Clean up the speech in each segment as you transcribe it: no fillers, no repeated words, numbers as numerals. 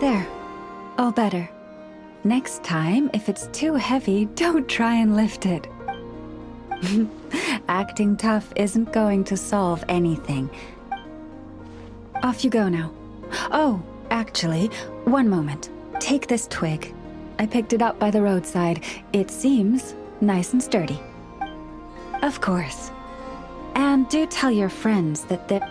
There. All better. Next time, if it's too heavy, don't try and lift it. Acting tough isn't going to solve anything. Off you go now. Oh, actually, one moment. Take this twig. I picked it up by the roadside. It seems nice and sturdy. Of course. And do tell your friends that they're...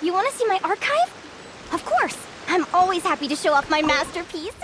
You want to see my archive? Of course! I'm always happy to show off my masterpiece.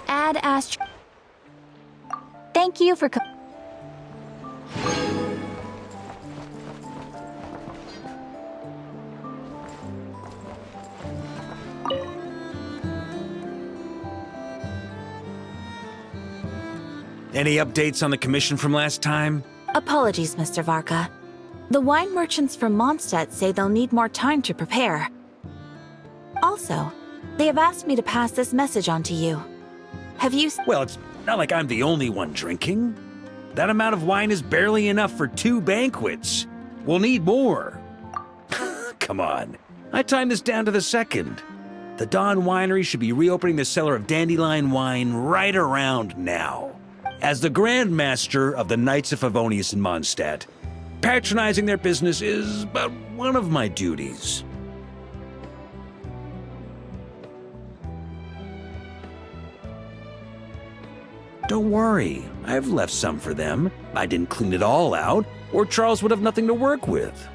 Ad Astra. Thank you for Any updates on the commission from last time? Apologies, Mr. Varka. The wine merchants from Mondstadt say they'll need more time to prepare. Also, they have asked me to pass this message on to you. Have you... Well, it's not like I'm the only one drinking. That amount of wine is barely enough for 2 banquets. We'll need more. Come on. I timed this down to the second. The Dawn Winery should be reopening the cellar of dandelion wine right around now. As the Grand Master of the Knights of Favonius in Mondstadt, patronizing their business is about one of my duties. Don't worry, I've left some for them. I didn't clean it all out, or Charles would have nothing to work with.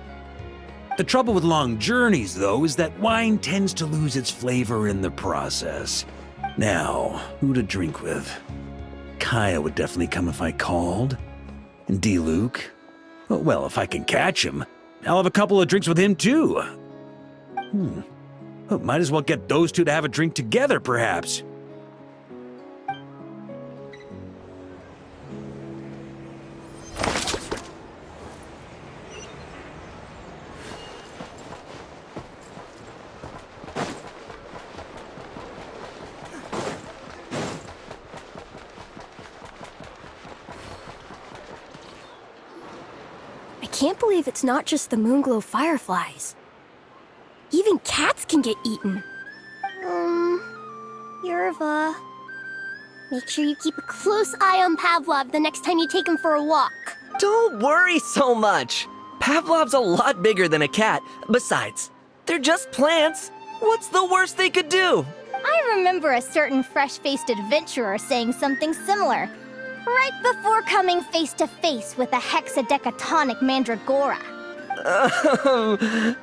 The trouble with long journeys, though, is that wine tends to lose its flavor in the process. Now, who to drink with? Kaya would definitely come if I called. And D-Luke? Well, if I can catch him, I'll have a couple of drinks with him, too. Well, might as well get those two to have a drink together, perhaps. I can't believe it's not just the Moonglow fireflies. Even cats can get eaten. Yerva. Make sure you keep a close eye on Pavlov the next time you take him for a walk. Don't worry so much. Pavlov's a lot bigger than a cat. Besides, they're just plants. What's the worst they could do? I remember a certain fresh-faced adventurer saying something similar, right before coming face-to-face with a hexadecatonic mandragora.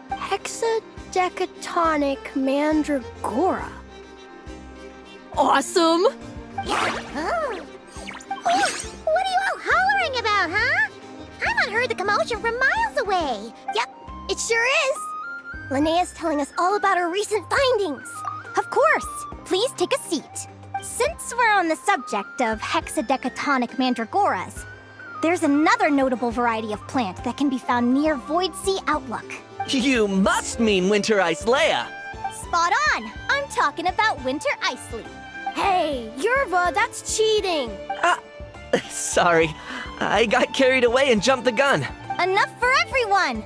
Hexadecatonic mandragora? Awesome! Oh. What are you all hollering about, huh? I haven't heard the commotion from miles away. Yep, it sure is. Linnea's telling us all about her recent findings. Of course. Please take a seat. Since we're on the subject of hexadecatonic mandragoras, there's another notable variety of plant that can be found near Void Sea Outlook. You must mean Winter Islea. Spot on! I'm talking about Winter Isley. Hey, Yerva, that's cheating! Sorry, I got carried away and jumped the gun. Enough for everyone!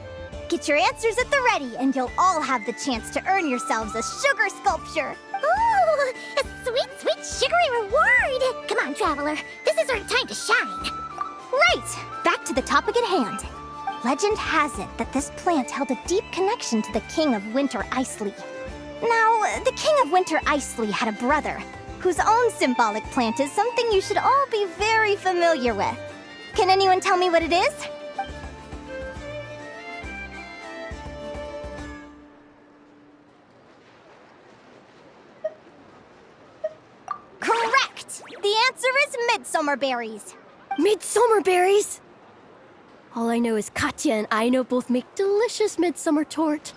Get your answers at the ready, and you'll all have the chance to earn yourselves a sugar sculpture. Ooh, a sweet, sweet sugary reward. Come on, traveler. This is our time to shine. Right! Back to the topic at hand. Legend has it that this plant held a deep connection to the King of Winter Isley. Now, the King of Winter Isley had a brother, whose own symbolic plant is something you should all be very familiar with. Can anyone tell me what it is? Correct! The answer is midsummer berries. Midsummer berries? All I know is Katya and Aino both make delicious midsummer tort.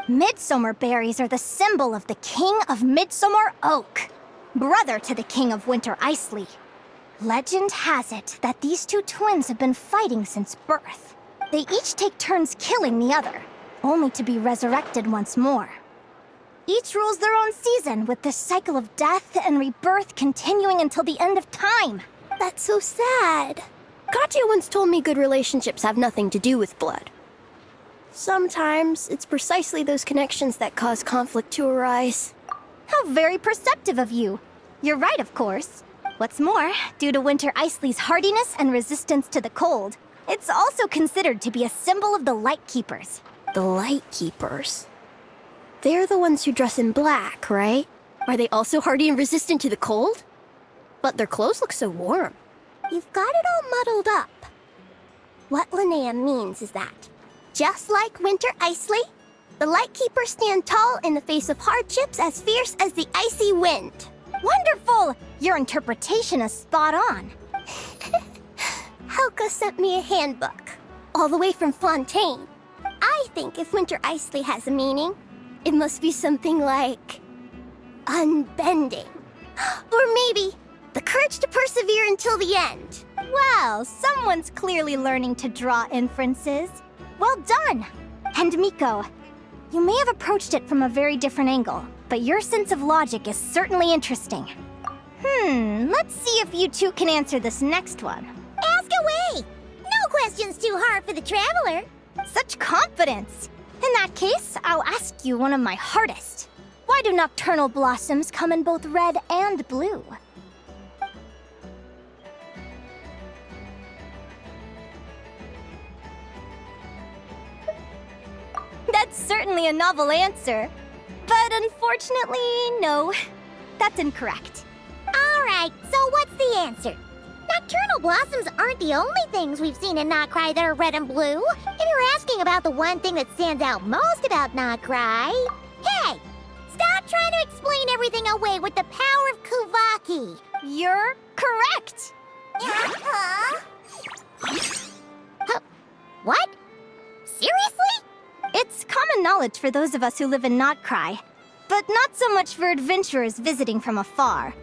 Midsummer berries are the symbol of the King of Midsummer Oak, brother to the King of Winter Isley. Legend has it that these two twins have been fighting since birth. They each take turns killing the other, only to be resurrected once more. Each rules their own season, with this cycle of death and rebirth continuing until the end of time. That's so sad. Katya once told me good relationships have nothing to do with blood. Sometimes it's precisely those connections that cause conflict to arise. How very perceptive of you. You're right, of course. What's more, due to Winter Isley's hardiness and resistance to the cold, it's also considered to be a symbol of the Light Keepers. The Light Keepers? They're the ones who dress in black, right? Are they also hardy and resistant to the cold? But their clothes look so warm. You've got it all muddled up. What Linnea means is that Just like Winter Isley, the Lightkeepers stand tall in the face of hardships as fierce as the icy wind. Wonderful! Your interpretation is spot on. Helga sent me a handbook, all the way from Fontaine. I think if Winter Isley has a meaning, it must be something like unbending. Or maybe the courage to persevere until the end. Well, someone's clearly learning to draw inferences. Well done! And Miko, you may have approached it from a very different angle, but your sense of logic is certainly interesting. Let's see if you two can answer this next one. Ask away! No question's too hard for the traveler. Such confidence! In that case, I'll ask you one of my hardest. Why do nocturnal blossoms come in both red and blue? That's certainly a novel answer. But unfortunately, no. That's incorrect. Alright, so what's the answer? Nocturnal blossoms aren't the only things we've seen in Notcry that are red and blue. If you're asking about the one thing that stands out most about Notcry... Hey! Stop trying to explain everything away with the power of Kuvaki! You're correct! Huh? What? Seriously? It's common knowledge for those of us who live in Notcry, but not so much for adventurers visiting from afar.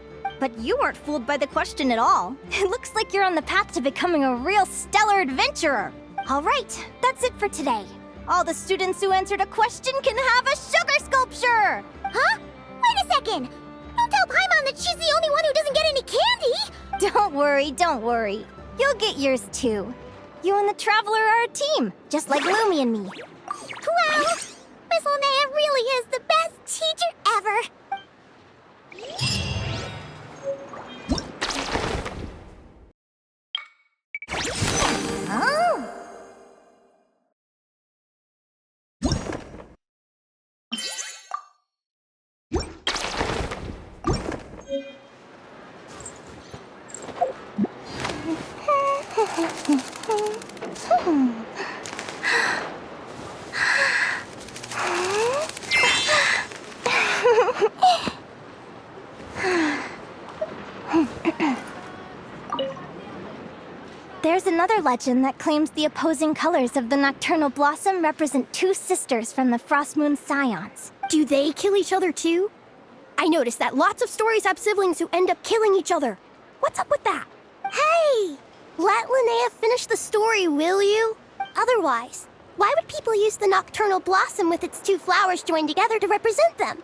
But you weren't fooled by the question at all. It looks like you're on the path to becoming a real stellar adventurer. All right, that's it for today. All the students who answered a question can have a sugar sculpture! Huh? Wait a second! Don't tell Paimon that she's the only one who doesn't get any candy! Don't worry. You'll get yours too. You and the Traveler are a team, just like Lumi and me. Wow! Miss Linnea really is the best teacher ever! Oh! There's another legend that claims the opposing colors of the nocturnal blossom represent two sisters from the Frost Moon Scions. Do they kill each other too? I noticed that lots of stories have siblings who end up killing each other. What's up with that? Hey! Let Linnea finish the story, will you? Otherwise, why would people use the nocturnal blossom with its two flowers joined together to represent them?